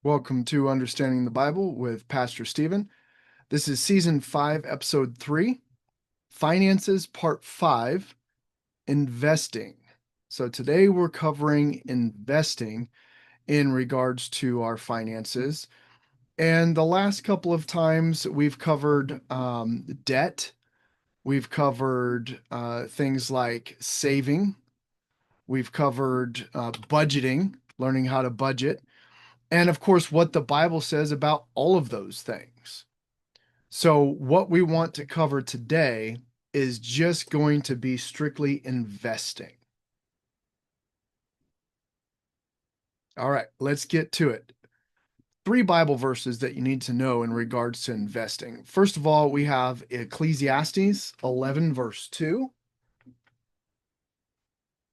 Welcome to Understanding the Bible with Pastor Stephen. This is Season 5, Episode 3, Finances, Part 5, Investing. So today we're covering investing in regards to our finances. And the last couple of times we've covered debt, we've covered things like saving, we've covered budgeting, learning how to budget, and of course, what the Bible says about all of those things. So, what we want to cover today is just going to be strictly investing. All right, let's get to it. Three Bible verses that you need to know in regards to investing. First of all, we have Ecclesiastes 11, verse 2,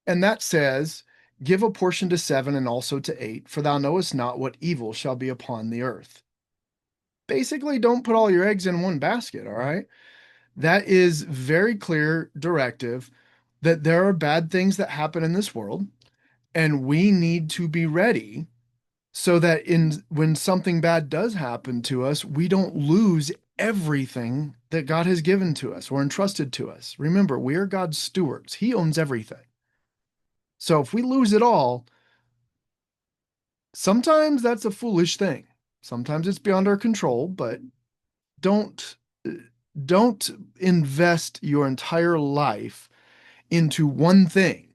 and that says, "Give a portion to seven and also to eight, for thou knowest not what evil shall be upon the earth." Basically, don't put all your eggs in one basket, all right? That is very clear directive that there are bad things that happen in this world, and we need to be ready so that in when something bad does happen to us, we don't lose everything that God has given to us or entrusted to us. Remember, we are God's stewards. He owns everything. So if we lose it all, sometimes that's a foolish thing. Sometimes it's beyond our control, but don't don't invest your entire life into one thing.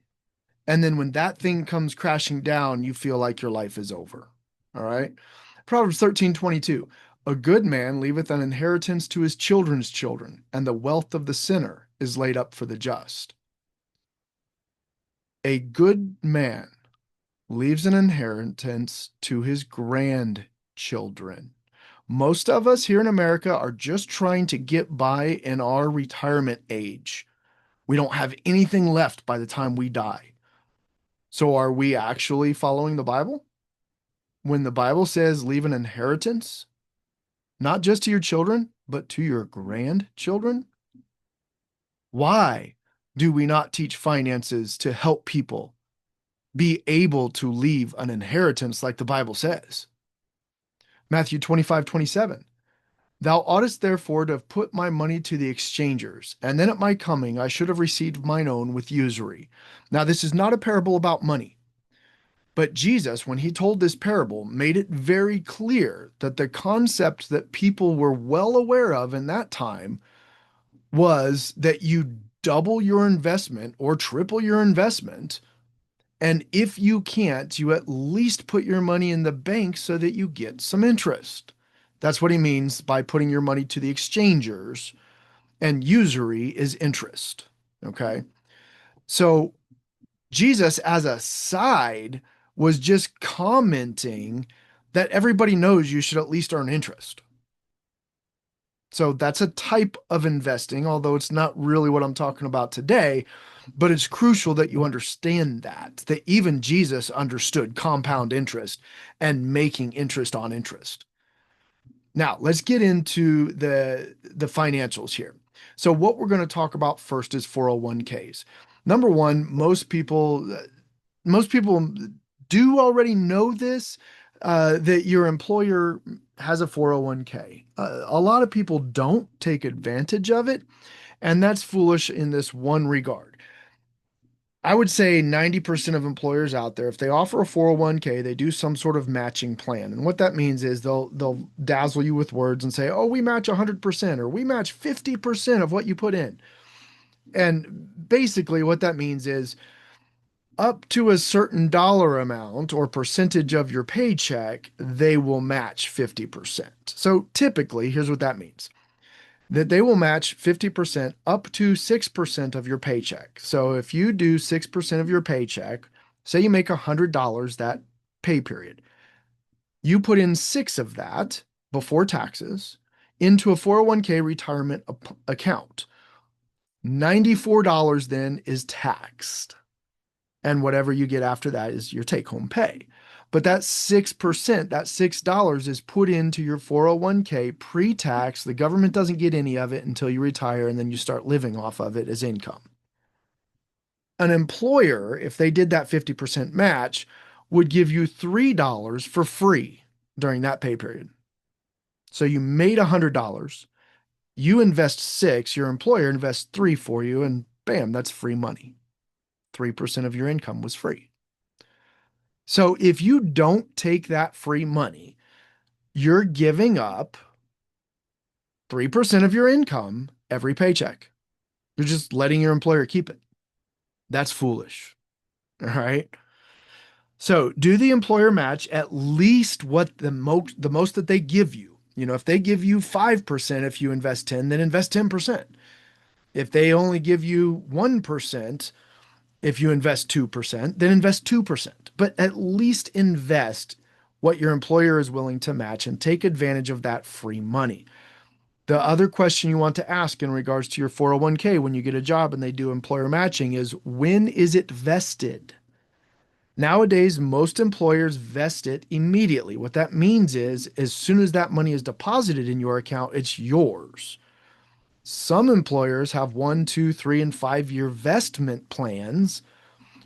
And then when that thing comes crashing down, you feel like your life is over. All right. Proverbs 13:22. A good man leaveth an inheritance to his children's children, and the wealth of the sinner is laid up for the just. A good man leaves an inheritance to his grandchildren. Most of us here in America are just trying to get by in our retirement age. We don't have anything left by the time we die. So are we actually following the Bible? When the Bible says leave an inheritance, not just to your children, but to your grandchildren? Why do we not teach finances to help people be able to leave an inheritance like the Bible says? Matthew 25:27. Thou oughtest therefore to have put my money to the exchangers, and then at my coming I should have received mine own with usury. Now, this is not a parable about money. But Jesus, when he told this parable, made it very clear that the concept that people were well aware of in that time was that you double your investment or triple your investment. And if you can't, you at least put your money in the bank so that you get some interest. That's what he means by putting your money to the exchangers. And usury is interest. Okay. So Jesus, as a side, was just commenting that everybody knows you should at least earn interest. So that's a type of investing, although it's not really what I'm talking about today. But it's crucial that you understand that even Jesus understood compound interest and making interest on interest. Now, let's get into the financials here. So what we're going to talk about first is 401ks. Number one, most people do already know this, that your employer has a 401k. A lot of people don't take advantage of it, and that's foolish in this one regard. I would say 90% of employers out there, if they offer a 401k, they do some sort of matching plan. And what that means is they'll dazzle you with words and say, "Oh, we match 100% or we match 50% of what you put in." And basically what that means is up to a certain dollar amount or percentage of your paycheck, they will match 50%. So typically, here's what that means, that they will match 50% up to 6% of your paycheck. So if you do 6% of your paycheck, say you make $100 that pay period, you put in six of that before taxes into a 401k retirement account. $94 then is taxed. And whatever you get after that is your take home pay. But that 6%, that $6 is put into your 401k pre-tax. The government doesn't get any of it until you retire, and then you start living off of it as income. An employer, if they did that 50% match, would give you $3 for free. during that pay period. So you made $100, you invest six, your employer invests three for you, and bam, that's free money. 3% of your income was free. So if you don't take that free money, you're giving up 3% of your income every paycheck. You're just letting your employer keep it. That's foolish. All right. So do the employer match at least what the most that they give you. If they give you 5% if you invest 10, then invest 10%. If they only give you 1% if you invest 2%, then invest 2%. But at least invest what your employer is willing to match and take advantage of that free money. The other question you want to ask in regards to your 401k when you get a job and they do employer matching is, when is it vested? Nowadays, most employers vest it immediately. What that means is, as soon as that money is deposited in your account, it's yours. Some employers have 1, 2, 3, and 5 year vestment plans,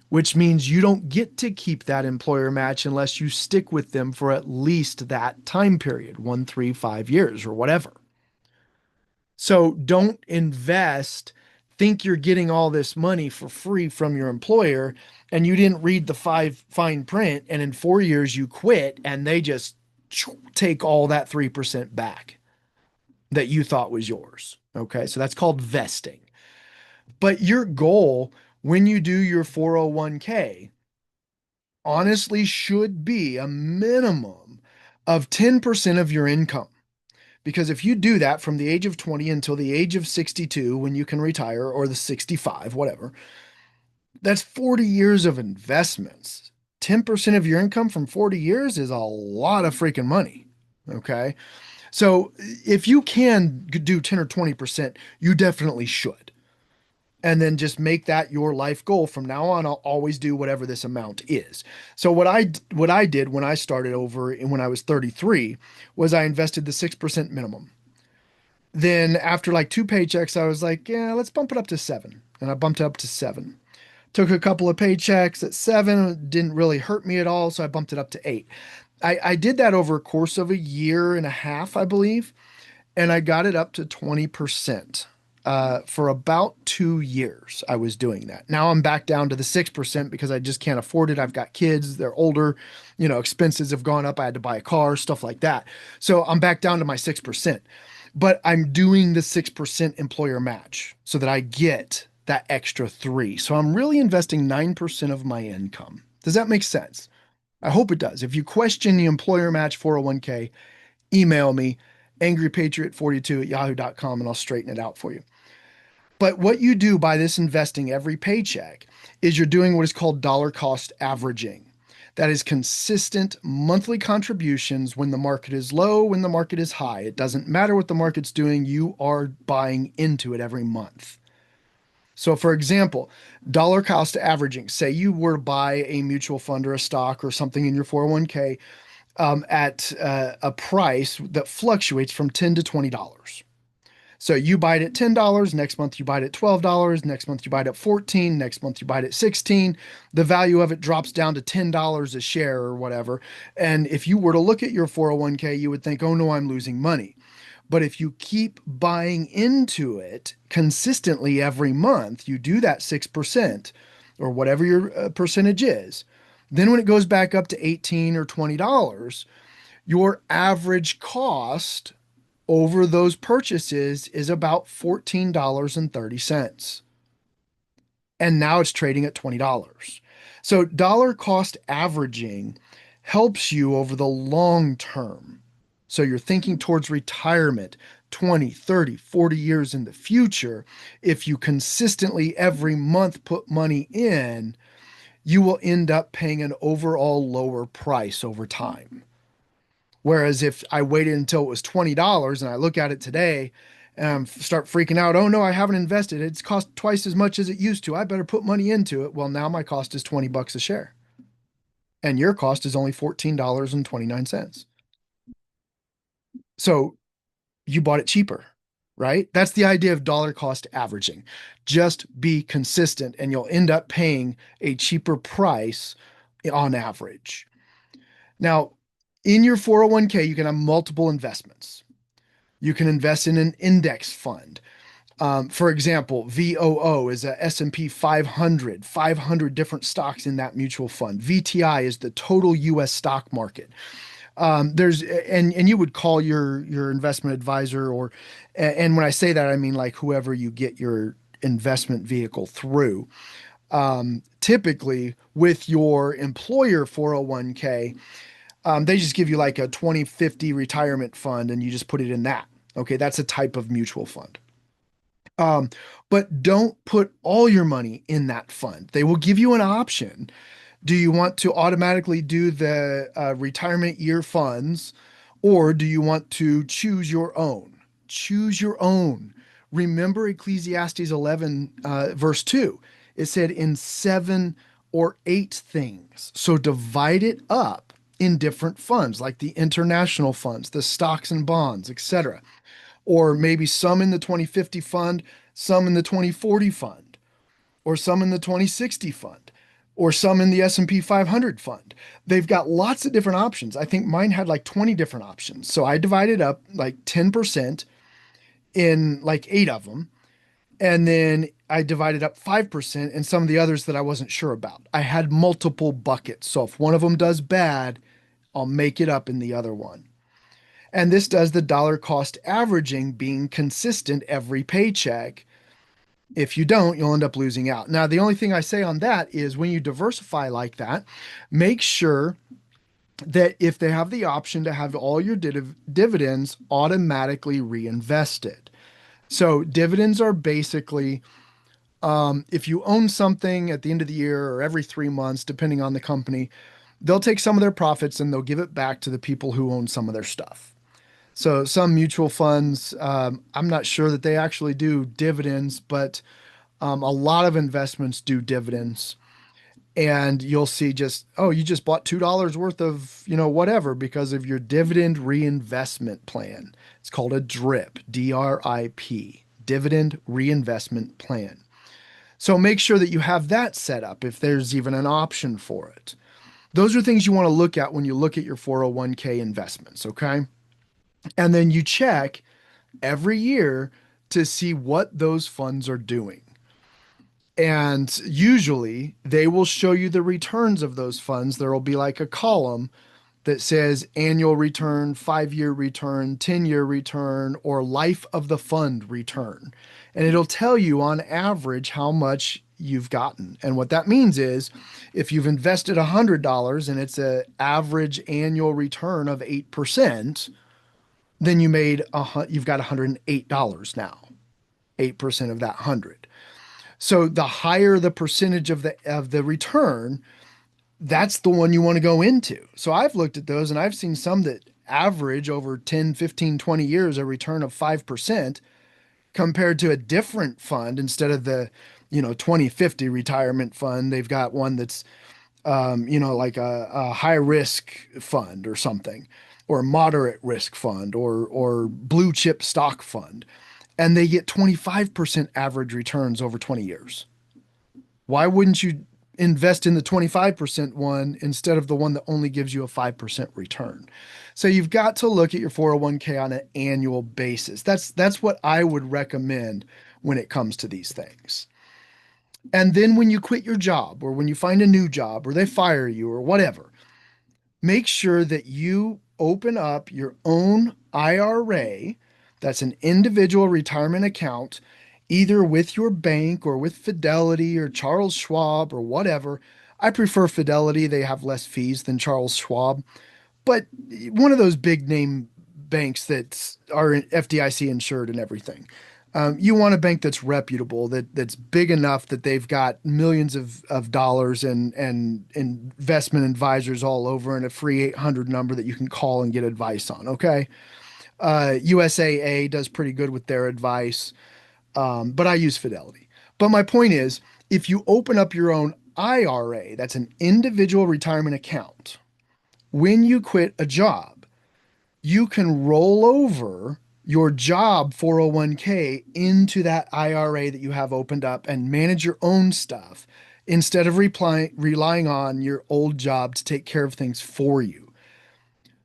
which means you don't get to keep that employer match unless you stick with them for at least that time period, 1, 3, 5 years, or whatever. So don't invest, think you're getting all this money for free from your employer, and you didn't read the fine print, and in 4 years you quit, and they just take all that 3% back that you thought was yours. Okay, so that's called vesting. But your goal when you do your 401k honestly should be a minimum of 10% of your income. Because if you do that from the age of 20 until the age of 62, when you can retire, or the 65, whatever, that's 40 years of investments. 10% of your income from 40 years is a lot of freaking money. Okay. So if you can do 10 or 20%, you definitely should. And then just make that your life goal. From now on, I'll always do whatever this amount is. So what I did when I started over and when I was 33 was I invested the 6% minimum. Then after like two paychecks, I was like, yeah, let's bump it up to seven. And I bumped it up to seven. Took a couple of paychecks at seven, it didn't really hurt me at all. So I bumped it up to eight. I did that over a course of a year and a half, I believe, and I got it up to 20%. For about 2 years, I was doing that. Now I'm back down to the 6% because I just can't afford it. I've got kids, they're older, expenses have gone up. I had to buy a car, stuff like that. So I'm back down to my 6%. But I'm doing the 6% employer match so that I get that extra three. So I'm really investing 9% of my income. Does that make sense? I hope it does. If you question the employer match 401k, email me, angrypatriot42@yahoo.com, and I'll straighten it out for you. But what you do by this investing every paycheck is you're doing what is called dollar cost averaging. That is consistent monthly contributions when the market is low, when the market is high. It doesn't matter what the market's doing, you are buying into it every month. So, for example, dollar cost averaging, say you were to buy a mutual fund or a stock or something in your 401k at a price that fluctuates from $10 to $20. So you buy it at $10, next month you buy it at $12, next month you buy it at 14, next month you buy it at 16. The value of it drops down to $10 a share or whatever. And if you were to look at your 401k, you would think, oh no, I'm losing money. But if you keep buying into it consistently every month, you do that 6% or whatever your percentage is. Then when it goes back up to 18 or $20, your average cost over those purchases is about $14.30. And now it's trading at $20. So dollar cost averaging helps you over the long term. So you're thinking towards retirement 20, 30, 40 years in the future. If you consistently every month put money in, you will end up paying an overall lower price over time. Whereas if I waited until it was $20 and I look at it today and start freaking out, oh no, I haven't invested. It's cost twice as much as it used to. I better put money into it. Well, now my cost is $20 a share. And your cost is only $14.29. So you bought it cheaper, right? That's the idea of dollar cost averaging. Just be consistent and you'll end up paying a cheaper price on average. Now, In your 401k, you can have multiple investments. You can invest in an index fund. For example, VOO is a S&P 500, 500 different stocks in that mutual fund. VTI is the total US stock market. And you would call your investment advisor and when I say that, I mean like whoever you get your investment vehicle through. Typically with your employer 401k, they just give you like a 2050 retirement fund and you just put it in that. Okay, that's a type of mutual fund. Um, but don't put all your money in that fund. They will give you an option. Do you want to automatically do the retirement year funds, or do you want to choose your own? Choose your own. Remember Ecclesiastes 11, verse 2. It said in seven or eight things. So divide it up in different funds, like the international funds, the stocks and bonds, etc. Or maybe some in the 2050 fund, some in the 2040 fund, or some in the 2060 fund, or some in the S&P 500 fund. They've got lots of different options. I think mine had like 20 different options. So I divided up like 10% in like 8 of them. And then I divided up 5% in some of the others that I wasn't sure about. I had multiple buckets. So if one of them does bad, I'll make it up in the other one. And this does the dollar cost averaging being consistent every paycheck. If you don't, you'll end up losing out. Now, the only thing I say on that is when you diversify like that, make sure that if they have the option to have all your dividends automatically reinvested. So, dividends are basically if you own something at the end of the year or every 3 months, depending on the company, they'll take some of their profits and they'll give it back to the people who own some of their stuff. So some mutual funds, I'm not sure that they actually do dividends, but a lot of investments do dividends. And you'll see just, oh, you just bought $2 worth of, whatever because of your dividend reinvestment plan. It's called a DRIP, DRIP, dividend reinvestment plan. So make sure that you have that set up if there's even an option for it. Those are things you want to look at when you look at your 401k investments, okay? And then you check every year to see what those funds are doing. And usually they will show you the returns of those funds. There will be like a column that says annual return, 5-year return, 10-year return, or life of the fund return. And it'll tell you on average how much you've gotten. And what that means is if you've invested $100 and it's an average annual return of 8%, then you've got $108 now, 8% of that 100. So the higher the percentage of the return, that's the one you want to go into. So I've looked at those and I've seen some that average over 10, 15, 20 years a return of 5% compared to a different fund instead of the 2050 retirement fund. They've got one that's like a high risk fund or something, or a moderate risk fund, or blue chip stock fund, and they get 25% average returns over 20 years. Why wouldn't you invest in the 25% one instead of the one that only gives you a 5% return? So you've got to look at your 401k on an annual basis. That's what I would recommend when it comes to these things. And then when you quit your job or when you find a new job or they fire you or whatever, make sure that you open up your own IRA. That's an individual retirement account, either with your bank or with Fidelity or Charles Schwab or whatever. I prefer Fidelity. They have less fees than Charles Schwab, but one of those big name banks that are FDIC insured and everything. You want a bank that's reputable, that's big enough that they've got millions of dollars and investment advisors all over and a free 800 number that you can call and get advice on. Okay. USAA does pretty good with their advice, but I use Fidelity. But my point is, if you open up your own IRA, that's an individual retirement account, when you quit a job, you can roll over your job 401k into that IRA that you have opened up and manage your own stuff instead of relying on your old job to take care of things for you.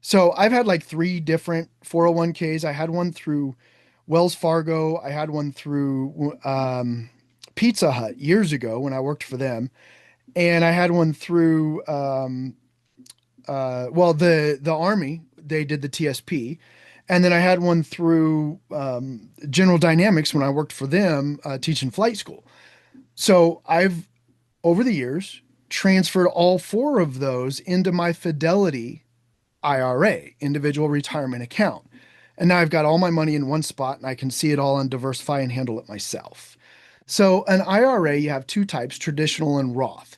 So I've had like three different 401ks. I had one through Wells Fargo. I had one through Pizza Hut years ago when I worked for them, and I had one through well, the Army. They did the TSP, and then I had one through General Dynamics when I worked for them teaching flight school. So I've over the years transferred all four of those into my Fidelity IRA, individual retirement account. And now I've got all my money in one spot and I can see it all and diversify and handle it myself. So, an IRA, you have two types, traditional and Roth.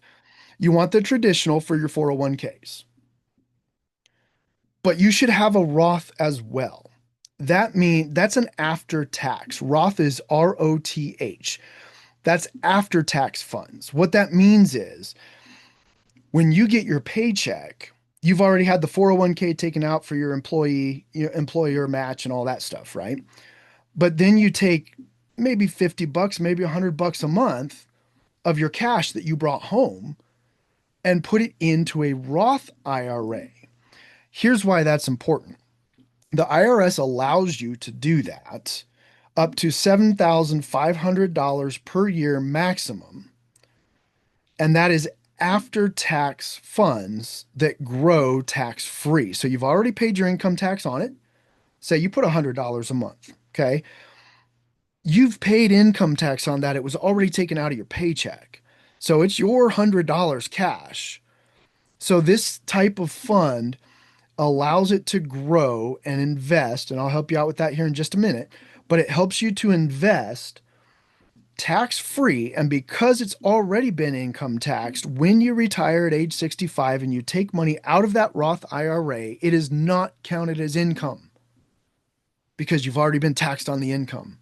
You want the traditional for your 401ks, but you should have a Roth as well. That's an after tax. Roth is ROTH. That's after tax funds. What that means is when you get your paycheck, you've already had the 401k taken out for your your employer match and all that stuff, right? But then you take maybe 50 bucks, maybe 100 bucks a month of your cash that you brought home and put it into a Roth IRA. Here's why that's important. The IRS allows you to do that up to $7,500 per year maximum. And that is after tax funds that grow tax free. So you've already paid your income tax on it. Say you put $100 a month. Okay. You've paid income tax on that. It was already taken out of your paycheck. So it's your $100 cash. So this type of fund allows it to grow and invest. And I'll help you out with that here in just a minute. But it helps you to invest tax free. And because it's already been income taxed, when you retire at age 65 and you take money out of that Roth IRA, it is not counted as income because you've already been taxed on the income.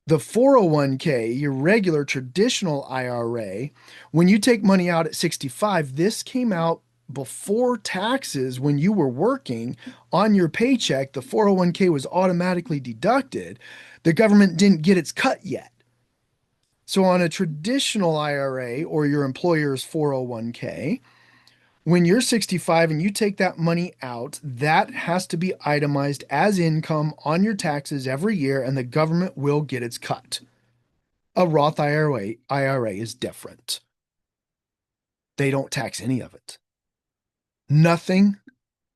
The 401k, your regular traditional IRA, when you take money out at 65, this came out before taxes when you were working on your paycheck. The 401k was automatically deducted. The government didn't get its cut yet. So on a traditional IRA or your employer's 401k, when you're 65 and you take that money out, that has to be itemized as income on your taxes every year, and the government will get its cut. A Roth IRA is different. They don't tax any of it. Nothing,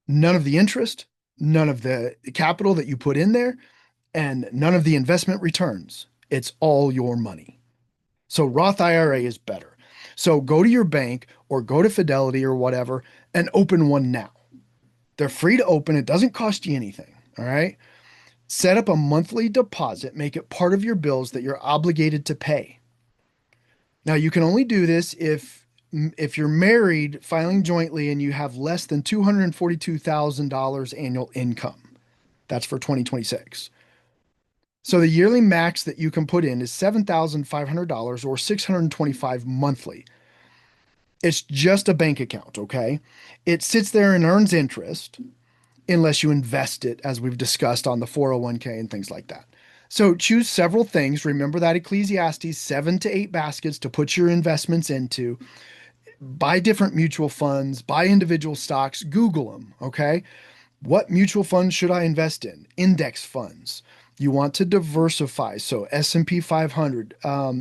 none of the interest, none of the capital that you put in there, and none of the investment returns. It's all your money. So Roth IRA is better. So go to your bank or go to Fidelity or whatever and open one now. They're free to open. It doesn't cost you anything. All right. Set up a monthly deposit, make it part of your bills that you're obligated to pay. Now you can only do this if you're married, filing jointly, and you have less than $242,000 annual income. That's for 2026. So the yearly max that you can put in is $7,500 or $625 monthly. It's just a bank account, okay? It sits there and earns interest unless you invest it, as we've discussed on the 401k and things like that. So choose several things. Remember that Ecclesiastes 7 to 8 baskets to put your investments into. Buy different mutual funds, buy individual stocks, Google them, okay? What mutual funds should I invest in? Index funds. You want to diversify. So S&P 500.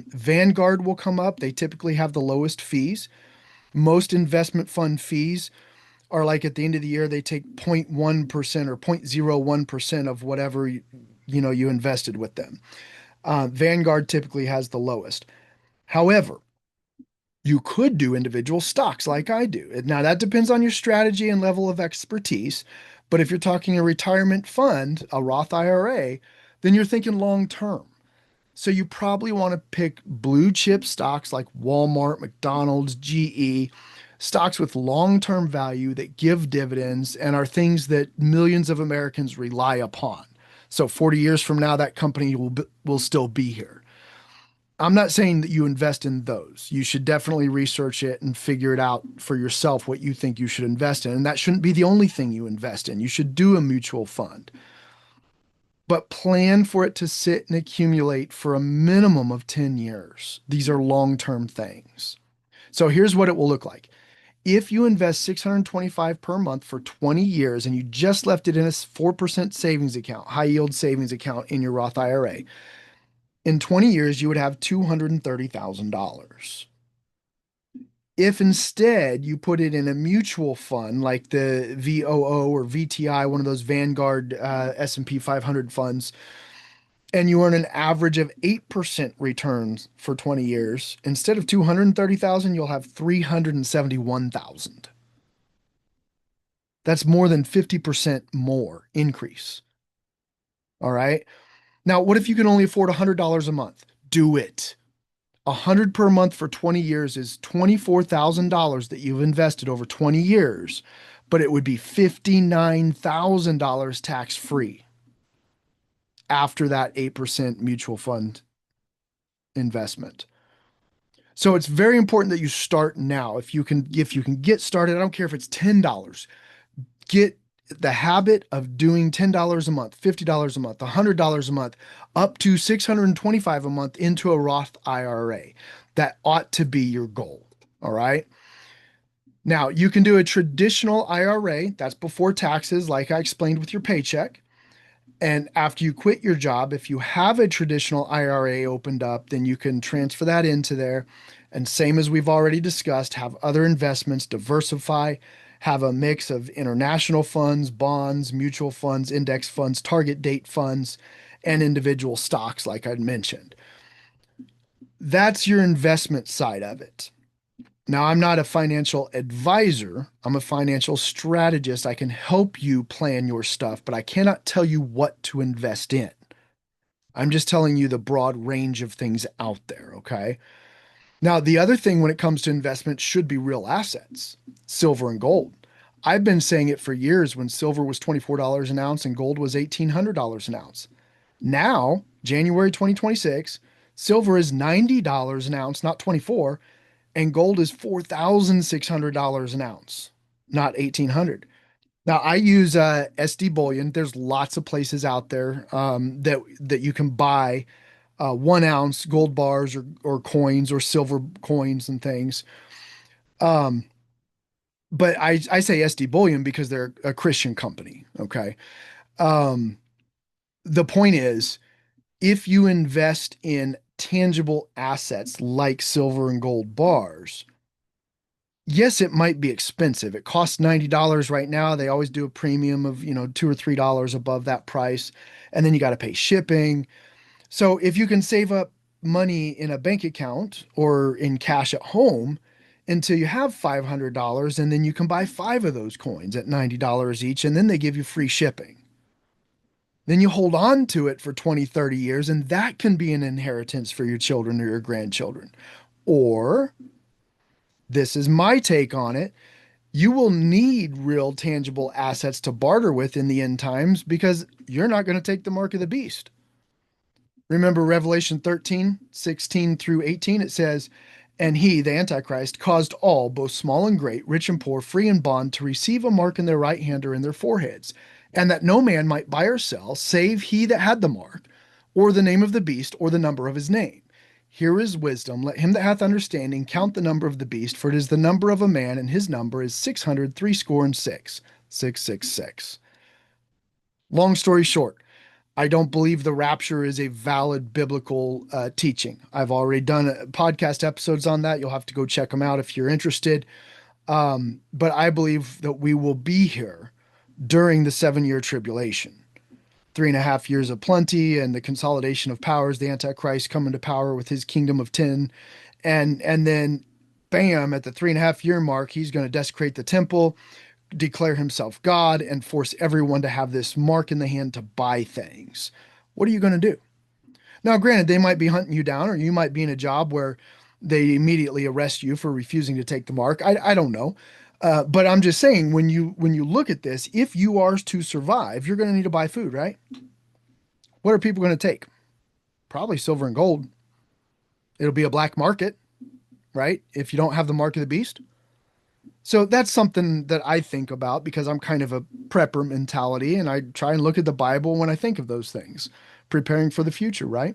Vanguard will come up. They typically have the lowest fees. Most investment fund fees are like at the end of the year, they take 0.1% or 0.01% of whatever you invested with them. Vanguard typically has the lowest. However, you could do individual stocks like I do. Now, that depends on your strategy and level of expertise. But if you're talking a retirement fund, a Roth IRA, then you're thinking long term. So you probably want to pick blue chip stocks like Walmart, McDonald's, GE, stocks with long-term value that give dividends and are things that millions of Americans rely upon. So 40 years from now, that company will still be here. I'm not saying that you invest in those. You should definitely research it and figure it out for yourself what you think you should invest in. And that shouldn't be the only thing you invest in. You should do a mutual fund, but plan for it to sit and accumulate for a minimum of 10 years. These are long-term things. So here's what it will look like. If you invest 625 per month for 20 years and you just left it in a 4% savings account, high yield savings account in your Roth IRA, in 20 years you would have $230,000. If instead you put it in a mutual fund like the VOO or VTI, one of those Vanguard S&P 500 funds, and you earn an average of 8% returns for 20 years, instead of 230,000, you'll have 371,000. That's more than 50% more increase. All right. Now, what if you can only afford $100 a month? Do it. 100 per month for 20 years is $24,000 that you've invested over 20 years, but it would be $59,000 tax free after that 8% mutual fund investment. So it's very important that you start now. If you can get started, I don't care if it's $10. Get the habit of doing $10 a month, $50 a month, $100 a month, up to $625 a month into a Roth IRA. That ought to be your goal. All right. Now, you can do a traditional IRA, that's before taxes, like I explained with your paycheck. And after you quit your job, if you have a traditional IRA opened up, then you can transfer that into there. And same as we've already discussed, have other investments, diversify, have a mix of international funds, bonds, mutual funds, index funds, target date funds, and individual stocks, like I'd mentioned. That's your investment side of it. Now, I'm not a financial advisor. I'm a financial strategist. I can help you plan your stuff, but I cannot tell you what to invest in. I'm just telling you the broad range of things out there, okay? Now, the other thing when it comes to investment should be real assets, silver and gold. I've been saying it for years when silver was $24 an ounce and gold was $1,800 an ounce. Now, January 2026, silver is $90 an ounce, not 24, and gold is $4,600 an ounce, not 1,800. Now I use SD bullion. There's lots of places out there that you can buy 1 ounce gold bars or coins or silver coins and things. Um, but I say SD bullion because they're a Christian company. Okay. Um, the point is, if you invest in tangible assets like silver and gold bars, yes, it might be expensive. It costs $90 right now. They always do a premium of, $2 or $3 above that price. And then you got to pay shipping. So if you can save up money in a bank account or in cash at home until you have $500, and then you can buy 5 of those coins at $90 each, and then they give you free shipping. Then you hold on to it for 20, 30 years, and that can be an inheritance for your children or your grandchildren. Or, this is my take on it, you will need real tangible assets to barter with in the end times because you're not going to take the mark of the beast. Remember Revelation 13:16 through 18, it says, "And he, the Antichrist, caused all, both small and great, rich and poor, free and bond, to receive a mark in their right hand or in their foreheads, and that no man might buy or sell, save he that had the mark, or the name of the beast, or the number of his name. Here is wisdom. Let him that hath understanding count the number of the beast, for it is the number of a man, and his number is 666, 666." Long story short, I don't believe the rapture is a valid biblical teaching. I've already done podcast episodes on that. You'll have to go check them out if you're interested. But I believe that we will be here during the 7 year tribulation. 3.5 years of plenty and the consolidation of powers, the Antichrist coming to power with his kingdom of 10. And then bam, at the 3.5 year mark, he's going to desecrate the temple, declare himself God, and force everyone to have this mark in the hand to buy things. What are you going to do? Now, granted, they might be hunting you down, or you might be in a job where they immediately arrest you for refusing to take the mark. I don't know. But I'm just saying, when you look at this, if you are to survive, you're going to need to buy food, right? What are people going to take? Probably silver and gold. It'll be a black market, right? If you don't have the mark of the beast. So that's something that I think about because I'm kind of a prepper mentality and I try and look at the Bible when I think of those things, preparing for the future, right?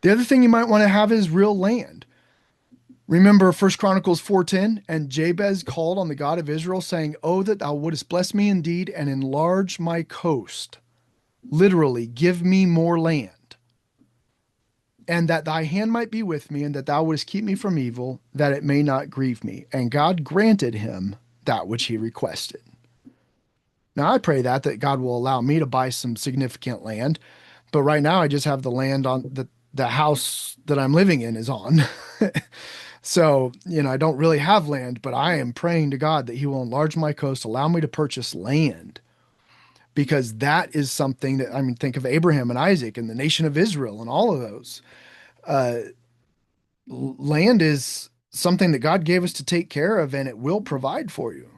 The other thing you might want to have is real land. Remember First Chronicles 4:10, and Jabez called on the God of Israel, saying, "Oh, that thou wouldest bless me indeed and enlarge my coast." Literally, give me more land, and that thy hand might be with me, and that thou wouldest keep me from evil, that it may not grieve me. And God granted him that which he requested. Now I pray that God will allow me to buy some significant land, but right now I just have the land on the house that I'm living in is on. So, I don't really have land, but I am praying to God that he will enlarge my coast, allow me to purchase land, because that is something that, I mean, think of Abraham and Isaac and the nation of Israel and all of those. Uh, Land is something that God gave us to take care of, and it will provide for you.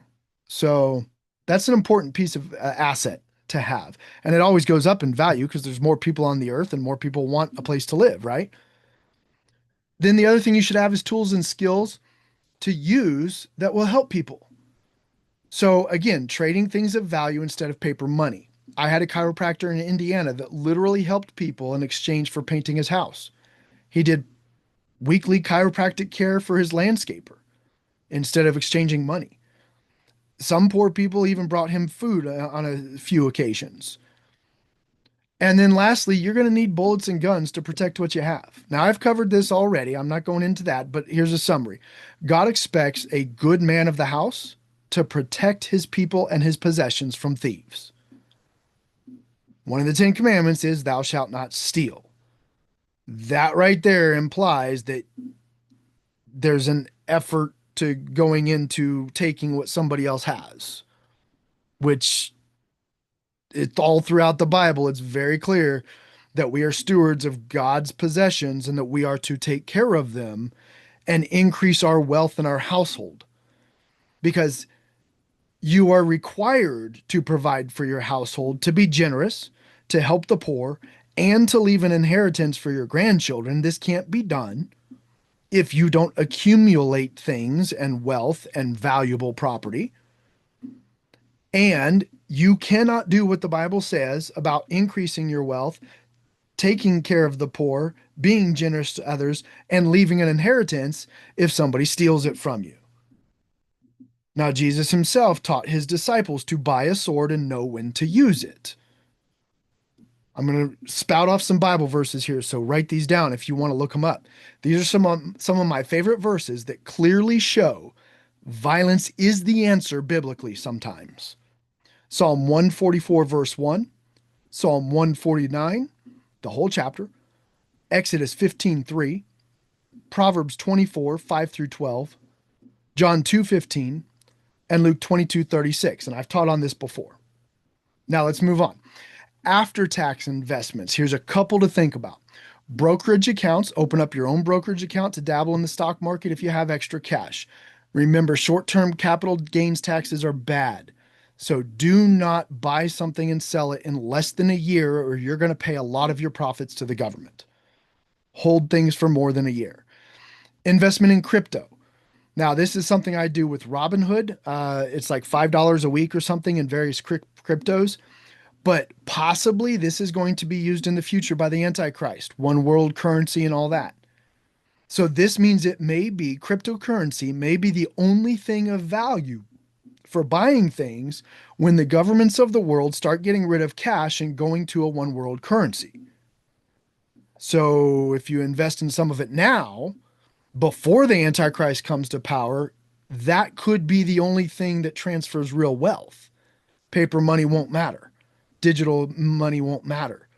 So that's an important piece of asset to have. And it always goes up in value because there's more people on the earth and more people want a place to live, right? Then the other thing you should have is tools and skills to use that will help people. So again, trading things of value instead of paper money. I had a chiropractor in Indiana that literally helped people in exchange for painting his house. He did weekly chiropractic care for his landscaper instead of exchanging money. Some poor people even brought him food on a few occasions. And then lastly, you're going to need bullets and guns to protect what you have. Now, I've covered this already. I'm not going into that, but here's a summary. God expects a good man of the house to protect his people and his possessions from thieves. One of the 10 Commandments is, thou shalt not steal. That right there implies that there's an effort to going into taking what somebody else has, which it's all throughout the Bible. It's very clear that we are stewards of God's possessions and that we are to take care of them and increase our wealth in our household, because you are required to provide for your household, to be generous, to help the poor, and to leave an inheritance for your grandchildren. This can't be done if you don't accumulate things and wealth and valuable property. And you cannot do what the Bible says about increasing your wealth, taking care of the poor, being generous to others, and leaving an inheritance if somebody steals it from you. Now, Jesus himself taught his disciples to buy a sword and know when to use it. I'm going to spout off some Bible verses here, so write these down if you want to look them up. These are some of my favorite verses that clearly show violence is the answer biblically sometimes. Psalm 144, verse 1, Psalm 149, the whole chapter, Exodus 15:3, Proverbs 24, 5 through 12, John 2:15, and Luke 22:36. And I've taught on this before. Now let's move on. After-tax investments. Here's a couple to think about. Brokerage accounts. Open up your own brokerage account to dabble in the stock market if you have extra cash. Remember, short-term capital gains taxes are bad. So do not buy something and sell it in less than a year, or you're going to pay a lot of your profits to the government. Hold things for more than a year. Investment in crypto. Now, this is something I do with Robinhood. It's like $5 a week or something in various cryptos. But possibly this is going to be used in the future by the Antichrist, one world currency and all that. So this means it may be cryptocurrency, may be the only thing of value for buying things when the governments of the world start getting rid of cash and going to a one world currency. So if you invest in some of it now, before the Antichrist comes to power, that could be the only thing that transfers real wealth. Paper money won't matter. Digital money won't matter.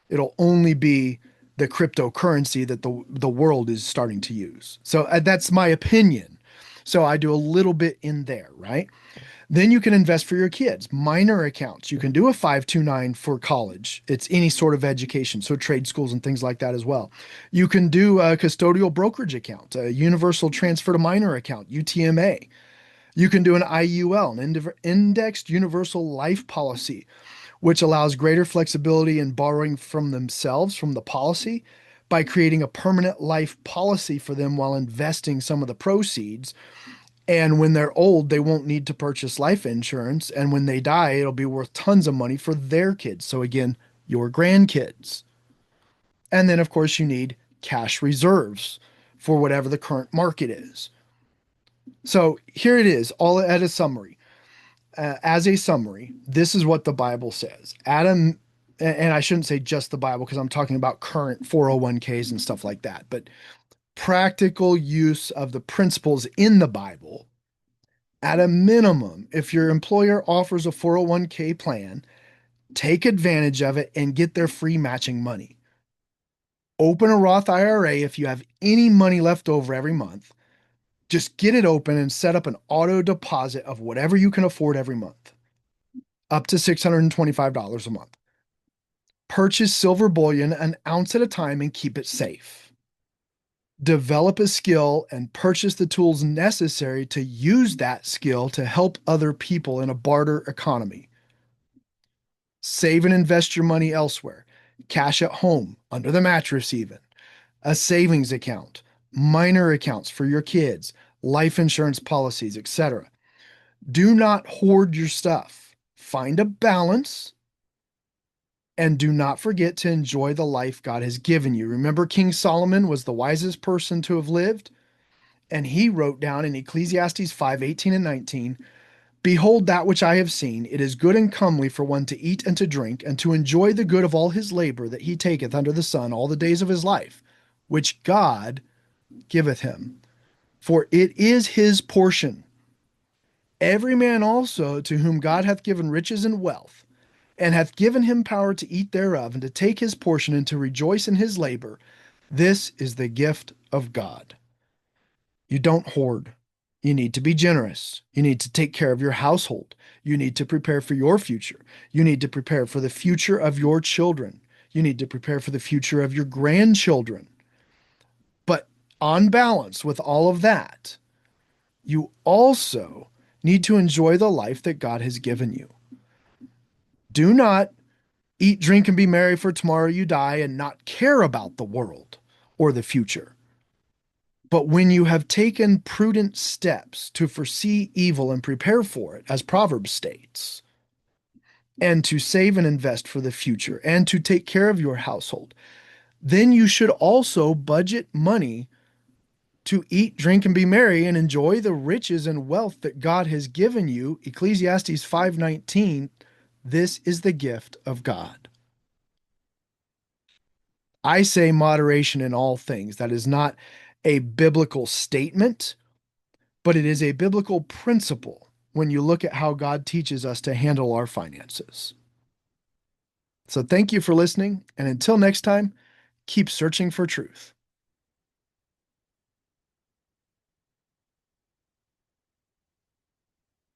It'll only be the cryptocurrency that the world is starting to use. So that's my opinion. So I do a little bit in there, right? Then you can invest for your kids, minor accounts. You can do a 529 for college. It's any sort of education, so trade schools and things like that as well. You can do a custodial brokerage account, a universal transfer to minor account, UTMA. You can do an IUL, an indexed universal life policy, which allows greater flexibility in borrowing from themselves, from the policy, by creating a permanent life policy for them while investing some of the proceeds. And when they're old, they won't need to purchase life insurance. And when they die, it'll be worth tons of money for their kids. So again, your grandkids. And then, of course, you need cash reserves for whatever the current market is. So here it is, all at a summary. As a summary, this is what the Bible says. Adam, and I shouldn't say just the Bible because I'm talking about current 401ks and stuff like that, but practical use of the principles in the Bible. At a minimum, if your employer offers a 401k plan, take advantage of it and get their free matching money. Open a Roth IRA if you have any money left over every month. Just get it open and set up an auto deposit of whatever you can afford every month, up to $625 a month. Purchase silver bullion an ounce at a time and keep it safe. Develop a skill and purchase the tools necessary to use that skill to help other people in a barter economy. Save and invest your money elsewhere. Cash at home, under the mattress even. A savings account, minor accounts for your kids, life insurance policies, etc. Do not hoard your stuff. Find a balance and do not forget to enjoy the life God has given you. Remember, King Solomon was the wisest person to have lived, and he wrote down in Ecclesiastes 5:18 and 19, "Behold that which I have seen, it is good and comely for one to eat and to drink, and to enjoy the good of all his labor that he taketh under the sun all the days of his life, which God giveth him. For it is his portion. Every man also to whom God hath given riches and wealth, and hath given him power to eat thereof, and to take his portion, and to rejoice in his labor, this is the gift of God." You don't hoard. You need to be generous. You need to take care of your household. You need to prepare for your future. You need to prepare for the future of your children. You need to prepare for the future of your grandchildren. But on balance with all of that, you also need to enjoy the life that God has given you. Do not eat, drink, and be merry, for tomorrow you die, and not care about the world or the future. But when you have taken prudent steps to foresee evil and prepare for it, as Proverbs states, and to save and invest for the future, and to take care of your household, then you should also budget money to eat, drink, and be merry, and enjoy the riches and wealth that God has given you. Ecclesiastes 5:19, this is the gift of God. I say moderation in all things. That is not a biblical statement, but it is a biblical principle when you look at how God teaches us to handle our finances. So thank you for listening, and until next time, keep searching for truth.